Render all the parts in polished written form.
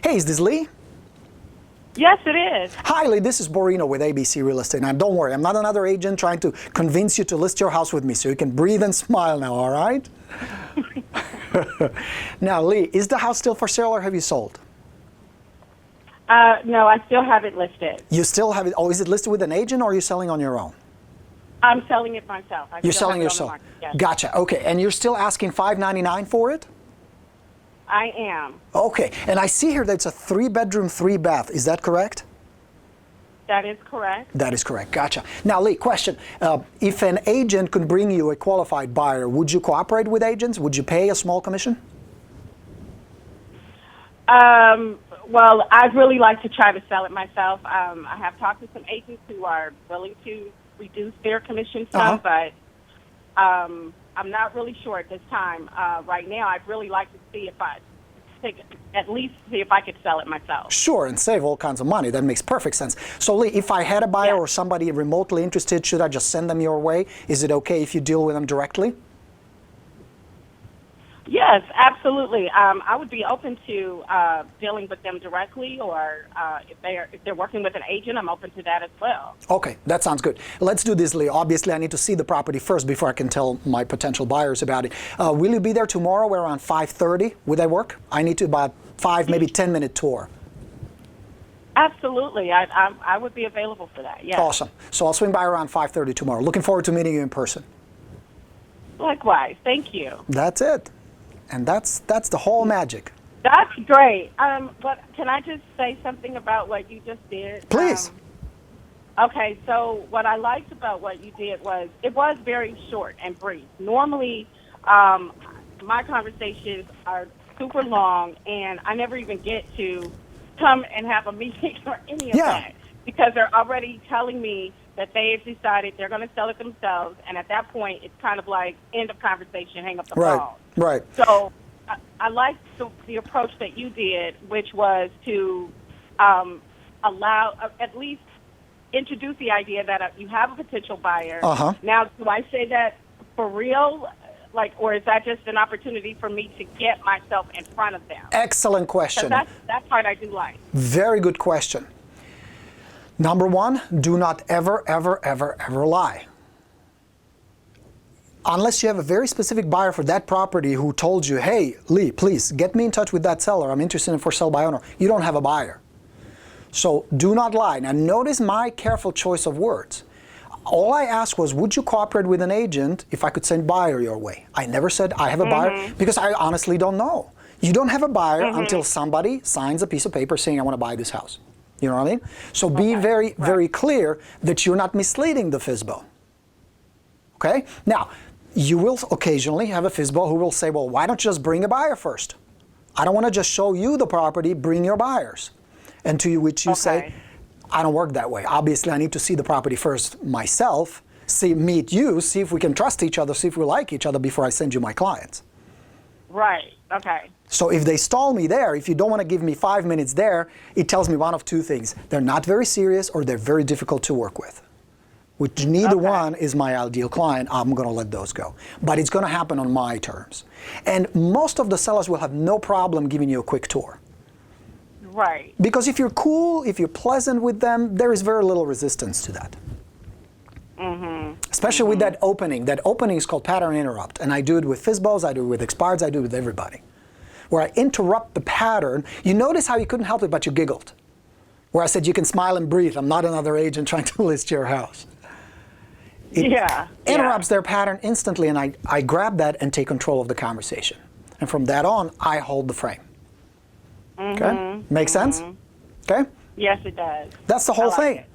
Hey, is this Lee? Yes, it is. Hi, Lee. This is Borino with ABC Real Estate. Now, don't worry. I'm not another agent trying to convince you to list your house with me, so you can breathe and smile now, all right? Now, Lee, is the house still for sale or have you sold? No, I still have it listed. You still have it? Oh, is it listed with an agent or are you selling on your own? I'm selling it myself. You're selling yourself? Yes. Gotcha. Okay. And you're still asking $599 for it? I am. Okay. And I see here that it's a 3-bedroom, 3-bath. Is that correct? That is correct. That is correct. Gotcha. Now, Lee, question. If an agent could bring you a qualified buyer, would you cooperate with agents? Would you pay a small commission? Well, I'd really like to try to sell it myself. I have talked to some agents who are willing to reduce their commission some, but I'm not really sure at this time. Right now, I'd really like to see if I could sell it myself. Sure, and save all kinds of money. That makes perfect sense. So, Lee, if I had a buyer or somebody remotely interested, should I just send them your way? Is it okay if you deal with them directly? Yes, absolutely. I would be open to dealing with them directly, or if they're working with an agent, I'm open to that as well. Okay, that sounds good. Let's do this, Lee. Obviously, I need to see the property first before I can tell my potential buyers about it. Will you be there tomorrow around 5:30? Would that work? I need to about 5, maybe 10-minute tour. Absolutely. I would be available for that, yes. Awesome. So I'll swing by around 5:30 tomorrow. Looking forward to meeting you in person. Likewise. Thank you. That's it. And that's the whole magic. That's great. But can I just say something about what you just did? Please. Okay, so what I liked about what you did was it was very short and brief. Normally, my conversations are super long, and I never even get to come and have a meeting or any of that because they're already telling me that they've decided they're going to sell it themselves, and at that point, it's kind of like end of conversation, hang up the phone. Right. So I liked the approach that you did, which was to allow, at least introduce the idea that you have a potential buyer. Now, do I say that for real? Or is that just an opportunity for me to get myself in front of them? Excellent question. That part I do like. Very good question. Number one, do not ever, ever, ever, ever lie. Unless you have a very specific buyer for that property who told you, hey, Lee, please get me in touch with that seller. I'm interested in for sale by owner. You don't have a buyer. So do not lie. Now notice my careful choice of words. All I asked was, would you cooperate with an agent if I could send buyer your way? I never said I have a buyer because I honestly don't know. You don't have a buyer until somebody signs a piece of paper saying I want to buy this house. You know what I mean? So be very, very clear that you're not misleading the FSBO. Okay? Now, you will occasionally have a FSBO who will say, well, why don't you just bring a buyer first? I don't want to just show you the property, bring your buyers. And to which you say, I don't work that way. Obviously, I need to see the property first myself, meet you, see if we can trust each other, see if we like each other before I send you my clients. Right, okay. So if they stall me there, if you don't want to give me 5 minutes there, it tells me one of two things. They're not very serious or they're very difficult to work with. Which neither one is my ideal client. I'm going to let those go. But it's going to happen on my terms. And most of the sellers will have no problem giving you a quick tour. Right. Because if you're cool, if you're pleasant with them, there is very little resistance to that. Especially with that opening. That opening is called pattern interrupt. And I do it with FSBOs, I do it with expireds, I do it with everybody. Where I interrupt the pattern. You notice how you couldn't help it, but you giggled. Where I said you can smile and breathe. I'm not another agent trying to list your house. It interrupts their pattern instantly, and I grab that and take control of the conversation. And from that on, I hold the frame. Okay? Make sense? Okay? Yes, it does. That's the whole thing.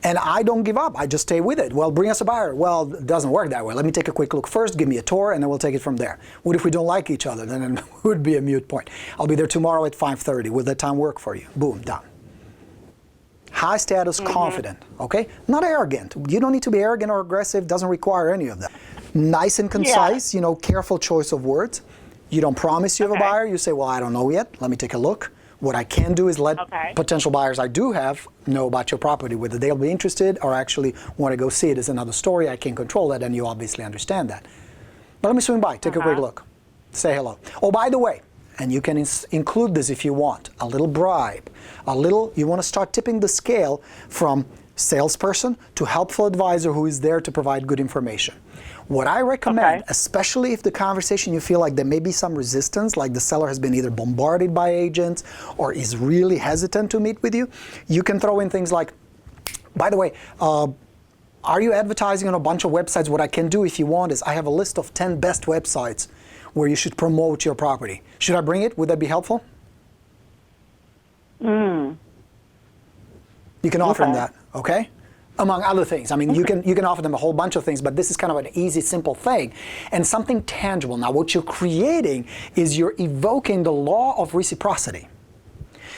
And I don't give up. I just stay with it. Well, bring us a buyer. Well, it doesn't work that way. Let me take a quick look first, give me a tour, and then we'll take it from there. What if we don't like each other? Then it would be a moot point. I'll be there tomorrow at 5:30. Will that time work for you? Boom, done. High status, confident, okay? Not arrogant. You don't need to be arrogant or aggressive. Doesn't require any of that. Nice and concise, you know, careful choice of words. You don't promise you have a buyer. You say, well, I don't know yet. Let me take a look. What I can do is let potential buyers I do have know about your property. Whether they'll be interested or actually want to go see it is another story. I can't control that, and you obviously understand that. But let me swing by. Take a quick look. Say hello. Oh, by the way, and you can include this if you want, a little bribe, a little, you want to start tipping the scale from salesperson to helpful advisor who is there to provide good information. What I recommend, especially if the conversation you feel like there may be some resistance, like the seller has been either bombarded by agents or is really hesitant to meet with you, you can throw in things like, by the way, are you advertising on a bunch of websites? What I can do if you want is I have a list of 10 best websites where you should promote your property. Should I bring it? Would that be helpful? You can offer them that, okay? Among other things. I mean, you can offer them a whole bunch of things, but this is kind of an easy, simple thing and something tangible. Now, what you're creating is you're evoking the law of reciprocity.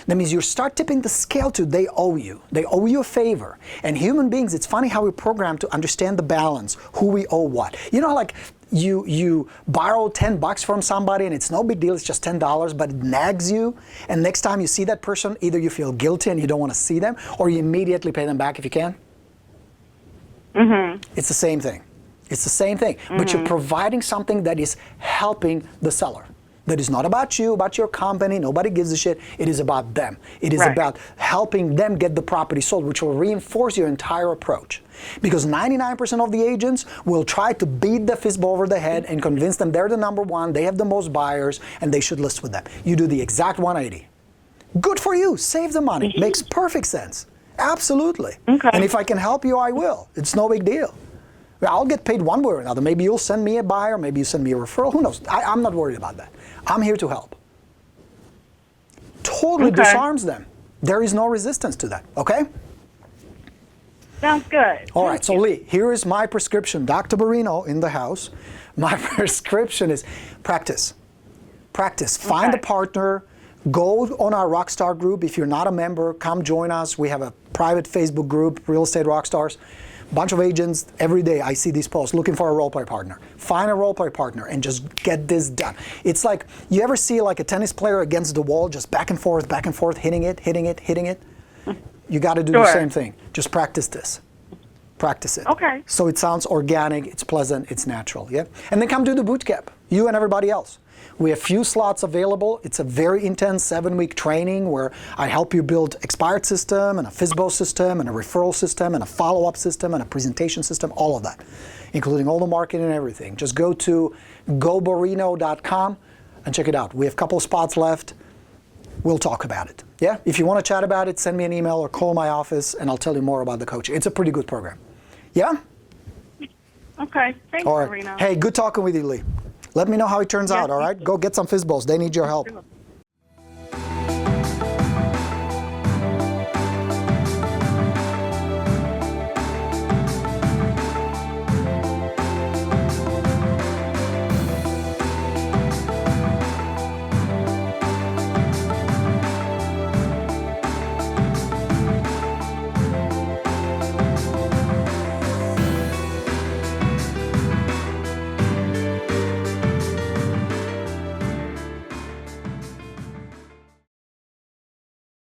That means you start tipping the scale to they owe you. They owe you a favor. And human beings, it's funny how we're programmed to understand the balance, who we owe what. You know, like you borrow $10 from somebody and it's no big deal, it's just $10, but it nags you. And next time you see that person, either you feel guilty and you don't want to see them, or you immediately pay them back if you can. It's the same thing. It's the same thing. But you're providing something that is helping the seller. That is not about you, about your company. Nobody gives a shit. It is about them. It is about helping them get the property sold, which will reinforce your entire approach. Because 99% of the agents will try to beat the FSBO over the head and convince them they're the number one, they have the most buyers, and they should list with them. You do the exact 180. Good for you. Save the money. Makes perfect sense. Absolutely. And if I can help you, I will. It's no big deal. I'll get paid one way or another. Maybe you'll send me a buyer, maybe you send me a referral. Who knows? I'm not worried about that. I'm here to help. Totally disarms them. There is no resistance to that, okay? Sounds good. All right, so Lee, here is my prescription. Dr. Borino in the house. My prescription is practice. Practice. Find a partner. Go on our Rockstar group. If you're not a member, come join us. We have a private Facebook group, Real Estate Rockstars. Bunch of agents, every day I see these posts looking for a role play partner. Find a role play partner and just get this done. It's like, you ever see like a tennis player against the wall, just back and forth, hitting it, hitting it, hitting it? You got to do the same thing. Just practice this. Practice it. Okay. So it sounds organic, it's pleasant, it's natural, yeah? And then come do the boot camp, you and everybody else. We have few slots available. It's a very intense 7-week training where I help you build expired system and a FSBO system and a referral system and a follow-up system and a presentation system, all of that, including all the marketing and everything. Just go to goborino.com and check it out. We have a couple of spots left. We'll talk about it. Yeah? If you want to chat about it, send me an email or call my office and I'll tell you more about the coaching. It's a pretty good program. Yeah? Okay. Thanks, all right. Borino. Hey, good talking with you, Lee. Let me know how it turns out, all right? Go get some FSBOs. They need your help.